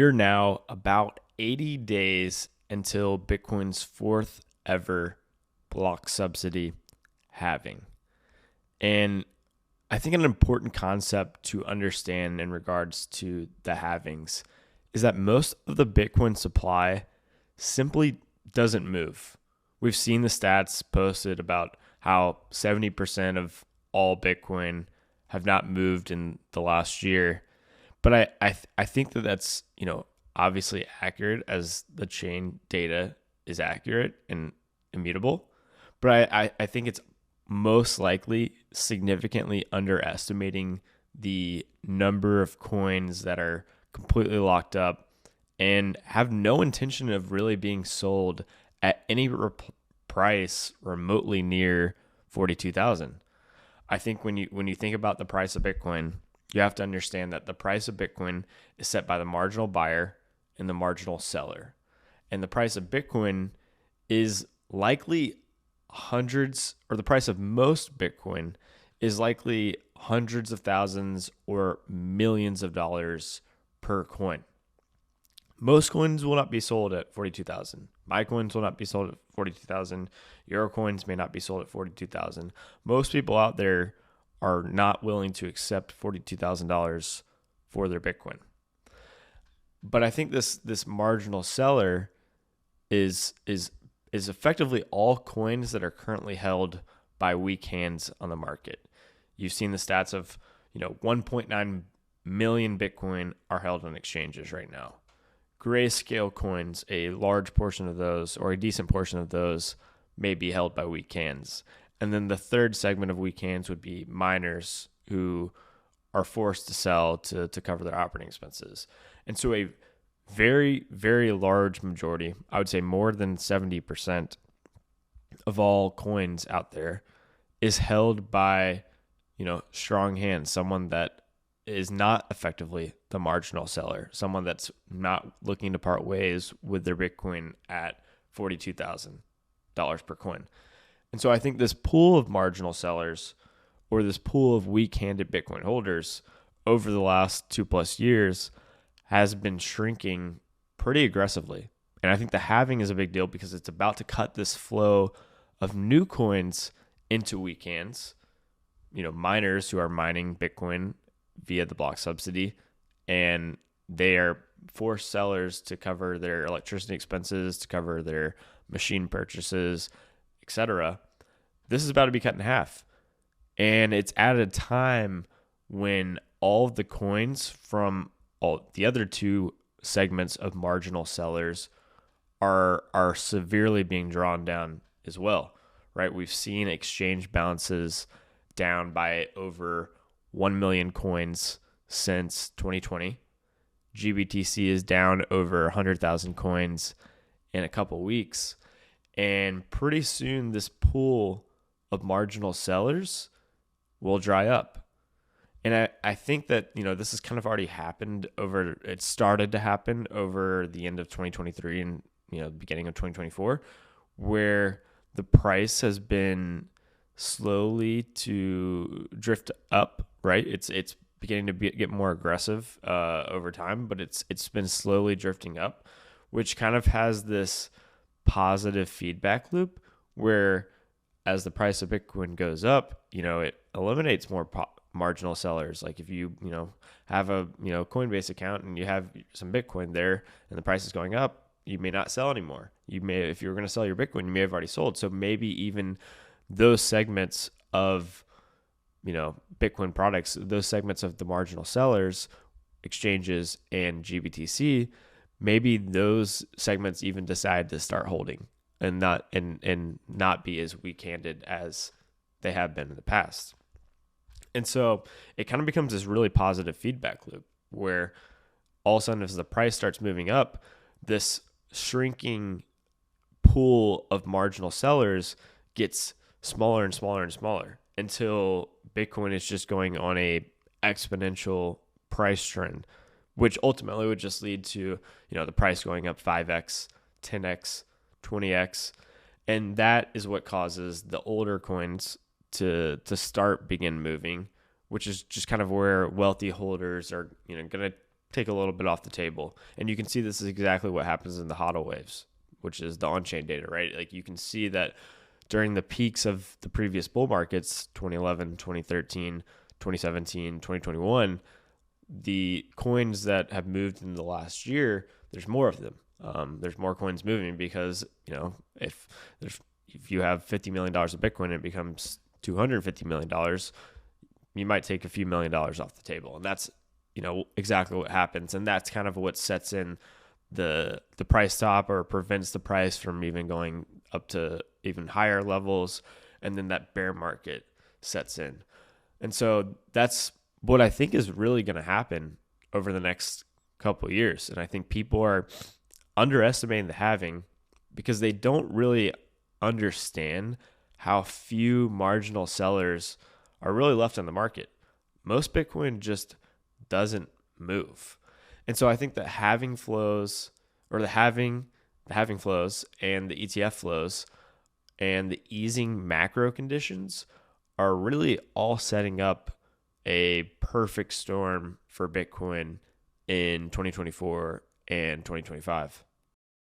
We're now about 80 days until Bitcoin's fourth ever block subsidy halving. And I think an important concept to understand in regards to the halvings is that most of the Bitcoin supply simply doesn't move. We've seen the stats posted about how 70% of all Bitcoin have not moved in the last year. But I think that that's, obviously accurate, as the chain data is accurate and immutable. But I think it's most likely significantly underestimating the number of coins that are completely locked up and have no intention of really being sold at any price remotely near 42,000. I think when you think about the price of Bitcoin, you have to understand that the price of Bitcoin is set by the marginal buyer and the marginal seller. And the price of Bitcoin is likely hundreds, or the price of most Bitcoin is likely hundreds of thousands or millions of dollars per coin. Most coins will not be sold at 42,000. My coins will not be sold at 42,000. Your coins may not be sold at 42,000. Most people out there are not willing to accept $42,000 for their Bitcoin. But I think this marginal seller is effectively all coins that are currently held by weak hands on the market. You've seen the stats of 1.9 million Bitcoin are held on exchanges right now. Grayscale coins, a large portion of those, or a decent portion of those, may be held by weak hands. And then the third segment of weak hands would be miners who are forced to sell to cover their operating expenses. And so a very, very large majority, I would say more than 70% of all coins out there, is held by, strong hands, someone that is not effectively the marginal seller, someone that's not looking to part ways with their Bitcoin at $42,000 per coin. And so I think this pool of marginal sellers, or this pool of weak-handed Bitcoin holders over the last 2+ years, has been shrinking pretty aggressively. And I think the halving is a big deal because it's about to cut this flow of new coins into weak hands. Miners who are mining Bitcoin via the block subsidy, and they are forced sellers to cover their electricity expenses, to cover their machine purchases, etc. This is about to be cut in half. And it's at a time when all of the coins from all the other two segments of marginal sellers are severely being drawn down as well, right? We've seen exchange balances down by over 1 million coins since 2020. GBTC is down over 100,000 coins in a couple weeks. And pretty soon this pool of marginal sellers will dry up. And I think that, this has kind of already happened it started to happen over the end of 2023 and, the beginning of 2024, where the price has been slowly to drift up, right? It's beginning to get more aggressive over time, but it's been slowly drifting up, which kind of has this positive feedback loop where as the price of Bitcoin goes up, it eliminates more marginal sellers. Like if you have a Coinbase account and you have some Bitcoin there and the price is going up, you may not sell anymore. If you were going to sell your Bitcoin, you may have already sold. So maybe even those segments of Bitcoin products, those segments of the marginal sellers, exchanges, and GBTC, maybe those segments even decide to start holding and not be as weak-handed as they have been in the past. And so it kind of becomes this really positive feedback loop where all of a sudden, as the price starts moving up, this shrinking pool of marginal sellers gets smaller and smaller and smaller until Bitcoin is just going on a exponential price trend, which ultimately would just lead to, the price going up 5x, 10x, 20x. And that is what causes the older coins to begin moving, which is just kind of where wealthy holders are, going to take a little bit off the table. And you can see this is exactly what happens in the HODL waves, which is the on-chain data, right? Like you can see that during the peaks of the previous bull markets, 2011, 2013, 2017, 2021, the coins that have moved in the last year, there's more of them. There's more coins moving because, if you have $50 million of Bitcoin and it becomes $250 million, you might take a few $1 million off the table. And that's, exactly what happens. And that's kind of what sets in the price top, or prevents the price from even going up to even higher levels. And then that bear market sets in. And so that's what I think is really going to happen over the next couple of years. And I think people are underestimating the halving because they don't really understand how few marginal sellers are really left on the market. Most Bitcoin just doesn't move. And so I think that halving flows, or the halving flows and the ETF flows and the easing macro conditions are really all setting up a perfect storm for Bitcoin in 2024 and 2025.